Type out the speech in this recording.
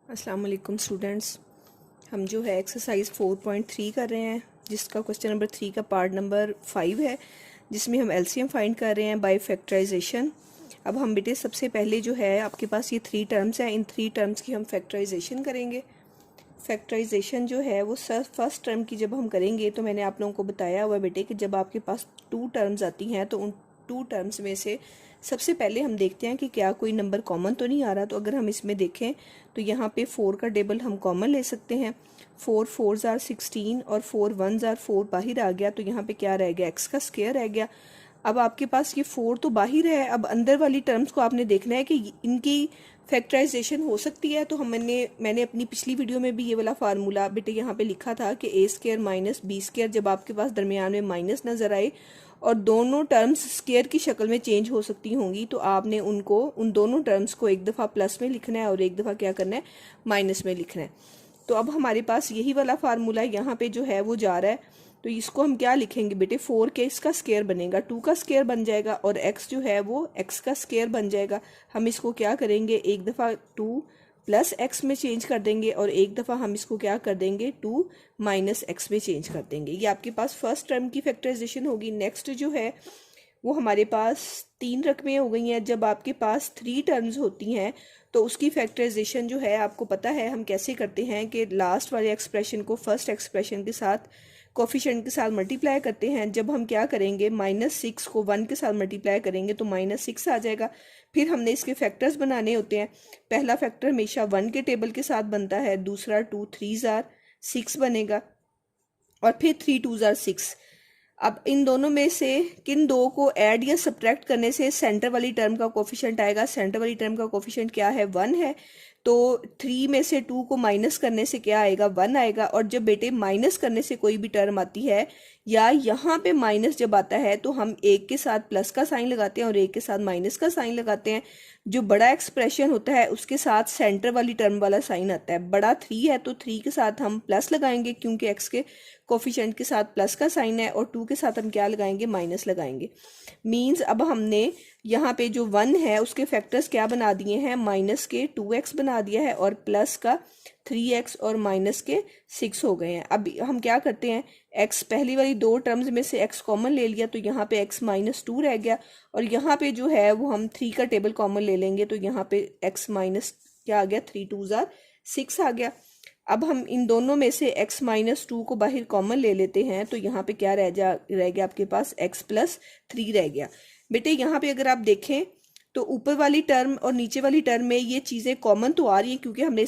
अस्सलाम वालेकुम स्टूडेंट्स। हम जो है एक्सरसाइज 4.3 कर रहे हैं, जिसका क्वेश्चन नंबर 3 का पार्ट नंबर 5 है, जिसमें हम एलसीएम फाइंड कर रहे हैं बाय फैक्टराइजेशन। अब हम बेटे सबसे पहले जो है आपके पास ये 3 टर्म्स हैं, इन 3 टर्म्स की हम फैक्टराइजेशन करेंगे। फैक्टराइजेशन जो है वो फर्स्ट टर्म की जब हम करेंगे तो मैंने आप लोगों को बताया हुआ बेटे कि जब आपके पास 2 टर्म्स आती हैं तो उन 2 टर्म्स में से सबसे पहले हम देखते हैं कि क्या कोई नंबर कॉमन तो नहीं आ रहा। तो अगर हम इसमें देखें तो यहाँ पे 4 का टेबल हम कॉमन ले सकते हैं। 4 4s आर 16 और 4 1s आर 4 बाहर आ गया, तो यहाँ पे क्या रह गया, एक्स का स्क्वायर रह गया। अब आपके पास ये 4 तो बाहर है, अब अंदर वाली टर्म्स को आपने देखना है कि इनकी फैक्टराइजेशन हो सकती है। तो मैंने अपनी पिछली वीडियो में भी ये वाला फार्मूला बेटे यहाँ पे लिखा था कि ए स्क्वायर माइनस बी स्क्वायर, जब आपके पास दरमियान में माइनस नज़र आए और दोनों टर्म्स स्क्वायर की शक्ल में चेंज हो सकती होंगी, तो आपने उन दोनों टर्म्स को एक दफ़ा प्लस में लिखना है और एक दफ़ा क्या करना है, माइनस में लिखना है। तो अब हमारे पास यही वाला फार्मूला यहाँ पे जो है वो जा रहा है। तो इसको हम क्या लिखेंगे बेटे, 4 के इसका स्क्वायर बनेगा, 2 का स्क्वायर बन जाएगा और x जो है वो x का स्क्वायर बन जाएगा। हम इसको क्या करेंगे, एक दफ़ा 2 प्लस एक्स में चेंज कर देंगे और एक दफ़ा हम इसको क्या कर देंगे, 2 माइनस एक्स में चेंज कर देंगे। ये आपके पास फर्स्ट टर्म की फैक्टराइजेशन होगी। नेक्स्ट जो है वो हमारे पास 3 रकमें हो गई हैं। जब आपके पास 3 टर्म्स होती हैं तो उसकी फैक्टराइजेशन जो है आपको पता है हम कैसे करते हैं कि लास्ट वाले एक्सप्रेशन को फर्स्ट एक्सप्रेशन के साथ कोफिशिएंट के साथ मल्टीप्लाई करते हैं। जब हम क्या करेंगे, -6 को 1 के साथ मल्टीप्लाई करेंगे तो -6 आ जाएगा। फिर हमने इसके फैक्टर्स बनाने होते हैं। पहला फैक्टर हमेशा 1 के टेबल के साथ बनता है, दूसरा 2 3s आर 6 बनेगा और फिर 3 2s आर 6। अब इन दोनों में से किन दो को ऐड या सब्ट्रैक्ट करने से सेंटर वाली टर्म का कोफिशिएंट आएगा। सेंटर वाली टर्म का कोफिशिएंट क्या है, 1 है। तो 3 में से 2 को माइनस करने से क्या आएगा, 1 आएगा। और जब बेटे माइनस करने से कोई भी टर्म आती है या यहाँ पे माइनस जब आता है तो हम एक के साथ प्लस का साइन लगाते हैं और एक के साथ माइनस का साइन लगाते हैं। जो बड़ा एक्सप्रेशन होता है उसके साथ सेंटर वाली टर्म वाला साइन आता है। बड़ा 3 है तो 3 के साथ हम प्लस लगाएंगे क्योंकि एक्स के कोफिशिएंट के साथ प्लस का साइन है, और 2 के साथ हम क्या लगाएंगे, माइनस लगाएंगे। मीन्स अब हमने यहाँ पे जो 1 है उसके फैक्टर्स क्या बना दिए हैं, माइनस के 2x बना दिया है और प्लस का 3x और माइनस के 6 हो गए हैं। अब हम क्या करते हैं, x पहली वाली 2 टर्म्स में से x कॉमन ले लिया तो यहाँ पे x -2 रह गया, और यहाँ पे जो है वो हम 3 का टेबल कॉमन ले लेंगे तो यहाँ पे x माइनस क्या आ गया, 3 2s आर 6 आ गया। अब हम इन दोनों में से x -2 को बाहर कॉमन ले लेते हैं तो यहाँ पे क्या रह गया आपके पास, x +3 रह गया। बेटे यहाँ पे अगर आप देखें तो ऊपर वाली टर्म और नीचे वाली टर्म में ये चीज़ें कॉमन तो आ रही हैं क्योंकि हमने